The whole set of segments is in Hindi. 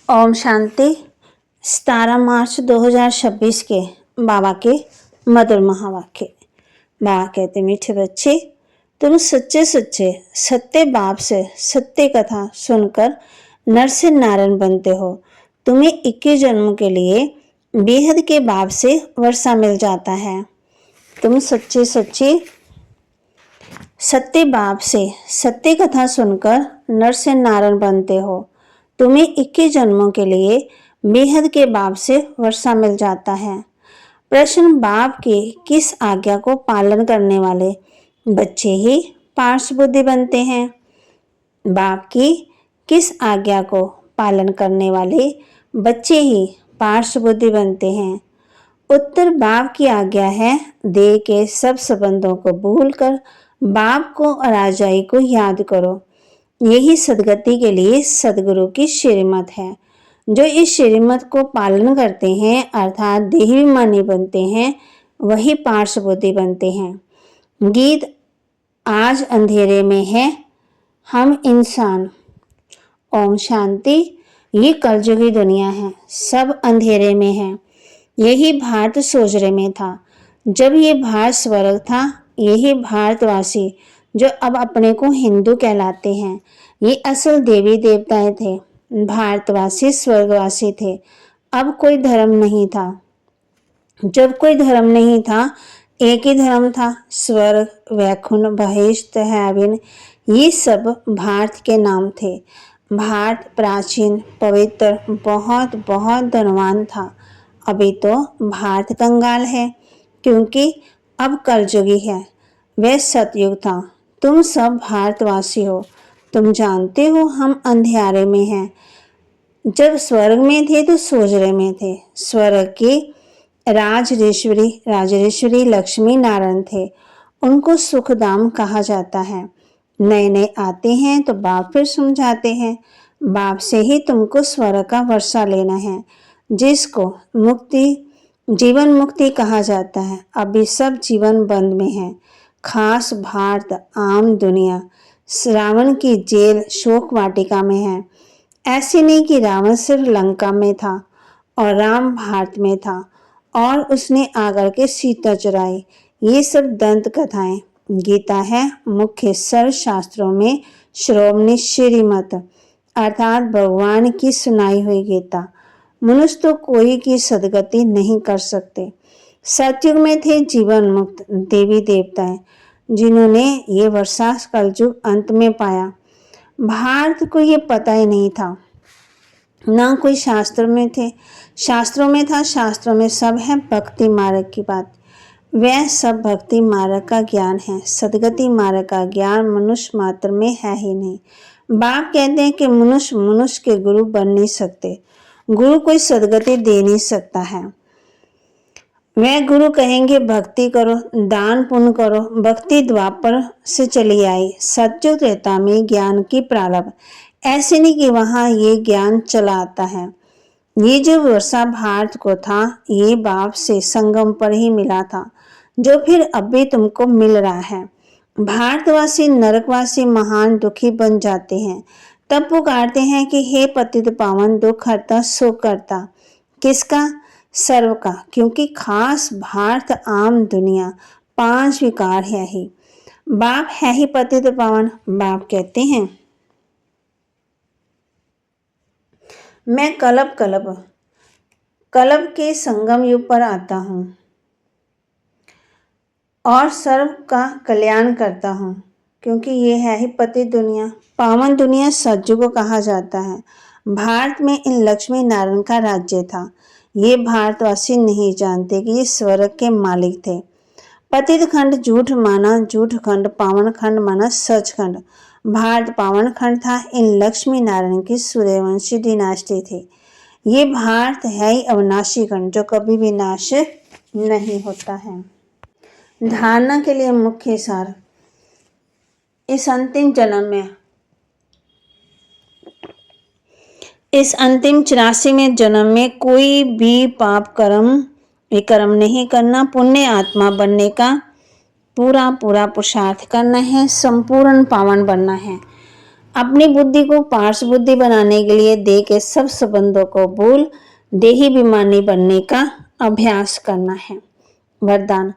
ओम शांति। 17 मार्च 2026 के बाबा के मधुर महावाक्य। बाबा कहते, मीठे बच्चे, तुम सच्चे सच्चे सत्य बाप से सत्य कथा सुनकर नर से नारायण बनते हो। तुम्हें 21 जन्मों के लिए बेहद के बाप से वर्षा मिल जाता है। तुम सच्चे सच्चे सत्य बाप से सत्य कथा सुनकर नर से नारायण बनते हो। तुम्हें 21 जन्मों के लिए बेहद के बाप से वर्षा मिल जाता है। प्रश्न, बाप के किस आज्ञा को पालन करने वाले बच्चे ही पार्श बुद्धि बनते हैं? बाप की किस आज्ञा को पालन करने वाले बच्चे ही पार्श बुद्धि बनते हैं? उत्तर, बाप की आज्ञा है, देह के सब संबंधों को भूलकर बाप को और राजाई को याद करो। यही सदगति के लिए सदगुरु की श्रीमत है। जो इस श्रीमत को पालन करते हैं अर्थात देहाभिमानी बनते हैं, वही पार्श बुद्धि बनते हैं। गीत, आज अंधेरे में है हम इंसान। ओम शांति। ये कलयुगी दुनिया है, सब अंधेरे में है। यही भारत सोजरे में था। जब ये भारत स्वर्ग था, यही भारतवासी जो अब अपने को हिंदू कहलाते हैं, ये असल देवी देवताएं थे। भारतवासी स्वर्गवासी थे। अब कोई धर्म नहीं था। जब कोई धर्म नहीं था, एक ही धर्म था, स्वर्ग, वैकुंठ, बहिष्ठ, हैविन, ये सब भारत के नाम थे। भारत प्राचीन, पवित्र, बहुत बहुत धनवान था। अभी तो भारत कंगाल है, क्योंकि अब कलयुगी है। वह सतयुग था। तुम सब भारतवासी हो। तुम जानते हो हम अंधेरे में हैं। जब स्वर्ग में थे तो सोजरे में थे। स्वर्ग के राजरेश्वरी लक्ष्मी नारायण थे। उनको सुखधाम कहा जाता है। नए नए आते हैं तो बाप फिर समझाते हैं। बाप से ही तुमको स्वर्ग का वर्षा लेना है, जिसको जीवन मुक्ति कहा जाता है। अभी सब जीवन बंद में है। खास भारत, आम दुनिया रावण की जेल शोक वाटिका में है। ऐसे नहीं कि रावण सिर्फ लंका में था और राम भारत में था और उसने आकर के सीता चुराई। ये सब दंत कथाएं। गीता है मुख्य सर्व शास्त्रों में श्रोमणी श्रीमत, अर्थात भगवान की सुनाई हुई गीता। मनुष्य तो कोई की सदगति नहीं कर सकते। सतयुग में थे जीवन मुक्त देवी देवताएं, जिन्होंने ये वर्षा कलयुग अंत में पाया। भारत को ये पता ही नहीं था, ना कोई शास्त्र में थे। शास्त्रों में था, शास्त्रों में सब है भक्ति मार्ग की बात। वह सब भक्ति मार्ग का ज्ञान है। सदगति मार्ग का ज्ञान मनुष्य मात्र में है ही नहीं। बाप कहते हैं कि मनुष्य के गुरु बन नहीं सकते। गुरु कोई सदगति दे नहीं सकता है। वह गुरु कहेंगे भक्ति करो, दान पुण्य करो। भक्ति द्वापर से चली आई। सतयुग त्रेता में ज्ञान की प्रारंभ। ऐसे नहीं कि वहां ये ज्ञान चला आता है। ये जो वर्षा भारत को था, ये बाप से संगम पर ही मिला था, जो फिर अब भी तुमको मिल रहा है। भारतवासी नरकवासी महान दुखी बन जाते हैं, तब पुकारते हैं कि हे पतित पावन, दुख हरता सुख करता। किसका? सर्व का। क्योंकि खास भारत, आम दुनिया, 5 विकार है ही। बाप है ही पतित पावन। बाप कहते हैं, मैं कलब के संगम युग पर आता हूँ और सर्व का कल्याण करता हूँ। क्योंकि ये है ही पतित दुनिया। पावन दुनिया सतयुग को कहा जाता है। भारत में इन लक्ष्मी नारायण का राज्य था। ये भारतवासी नहीं जानते कि ये स्वर्ग के मालिक थे। पतित खंड झूठ माना झूठ खंड, पावन खंड माना सच खंड। भारत पावन खंड था। इन लक्ष्मी नारायण की सूर्यवंशी डिनास्टी थी। ये भारत है ही अविनाशी खंड, जो कभी भी नाश नहीं होता है। धारणा के लिए मुख्य सार। इस अंतिम 84वें जन्म में कोई भी पाप कर्म विकर्म नहीं करना। पुण्य आत्मा बनने का पूरा पुरुषार्थ करना है। संपूर्ण पावन बनना है। अपनी बुद्धि को पार्श बुद्धि बनाने के लिए देह के सब संबंधों को भूल देही अभिमानी बनने का अभ्यास करना है। वरदान,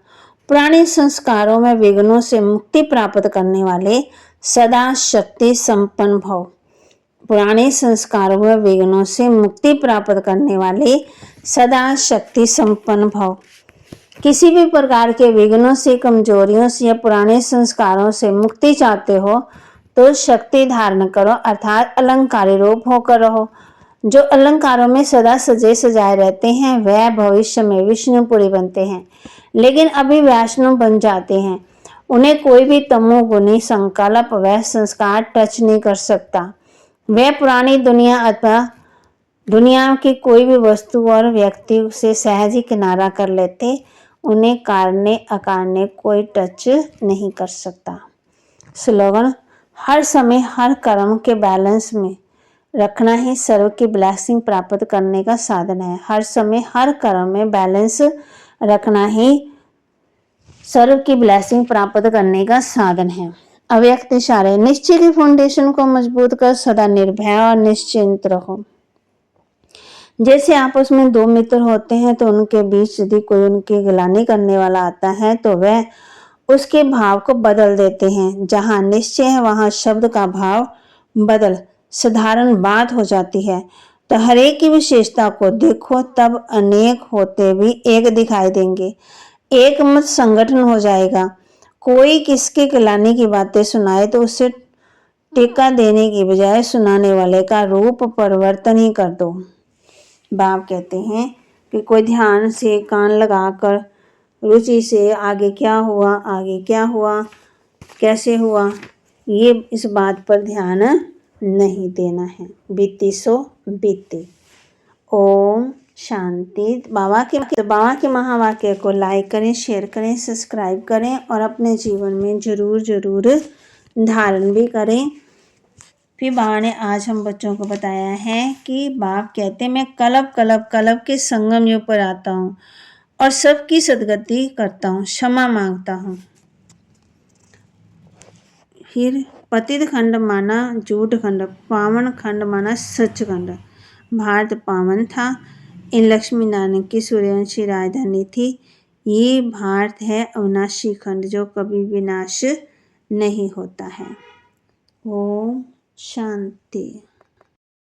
पुराने संस्कारों में विघ्नों से मुक्ति प्राप्त करने वाले सदा शक्ति संपन्न भव। पुराने संस्कारों में विघ्नों से मुक्ति प्राप्त करने वाले सदा शक्ति संपन्न भव। किसी भी प्रकार के विघ्नों से, कमजोरियों से या पुराने संस्कारों से मुक्ति चाहते हो तो शक्ति धारण करो, अर्थात अलंकारी रूप होकर रहो। जो अलंकारों में सदा सजे सजाए रहते हैं वह भविष्य में विष्णुपुरी बनते हैं, लेकिन अभी वैष्णव बन जाते हैं। उन्हें कोई भी तमोगुणी संकल्प व संस्कार टच नहीं कर सकता। वह पुरानी दुनिया अथवा दुनिया की कोई भी वस्तु और व्यक्ति से सहज ही किनारा कर लेते। उन्हें कारणे अकारणे कोई टच नहीं कर सकता। स्लोगन, हर समय हर कर्म के बैलेंस में रखना ही सर्व की ब्लेसिंग प्राप्त करने का साधन है। हर समय हर कर्म में बैलेंस रखना ही सर्व की ब्लेसिंग प्राप्त करने का साधन है। अव्यक्त इशारे, निश्चय की फाउंडेशन को मजबूत कर सदा निर्भय और निश्चिंत रहो। जैसे आपस में दो मित्र होते हैं तो उनके बीच यदि कोई उनकी गिलानी करने वाला आता है तो वह उसके भाव को बदल देते हैं। जहां निश्चय है वहां शब्द का भाव बदल साधारण बात हो जाती है। तो हर एक की विशेषता को देखो, तब अनेक होते भी एक दिखाई देंगे। एक मत संगठन हो जाएगा। कोई किसके गिलानी की बातें सुनाए तो उसे टेका देने की बजाय सुनाने वाले का रूप परिवर्तन ही कर दो। बाप कहते हैं कि कोई ध्यान से कान लगाकर रुचि से आगे क्या हुआ, आगे क्या हुआ, कैसे हुआ, ये इस बात पर ध्यान नहीं देना है। बीती सो बीते। ओम शांति। बाबा के महावाक्य को लाइक करें, शेयर करें, सब्सक्राइब करें और अपने जीवन में जरूर जरूर धारण भी करें। फिर बाबा ने आज हम बच्चों को बताया है कि बाप कहते हैं मैं कलब के संगम युग पर आता हूँ और सबकी सदगति करता हूँ, क्षमा मांगता हूँ। फिर पतित खंड माना झूठ खंड, पावन खंड माना सच खंड। भारत पावन था, इन लक्ष्मी नारायण की सूर्यवंशी राजधानी थी। ये भारत है अविनाशी खंड जो कभी विनाश नहीं होता है। ओम शांति।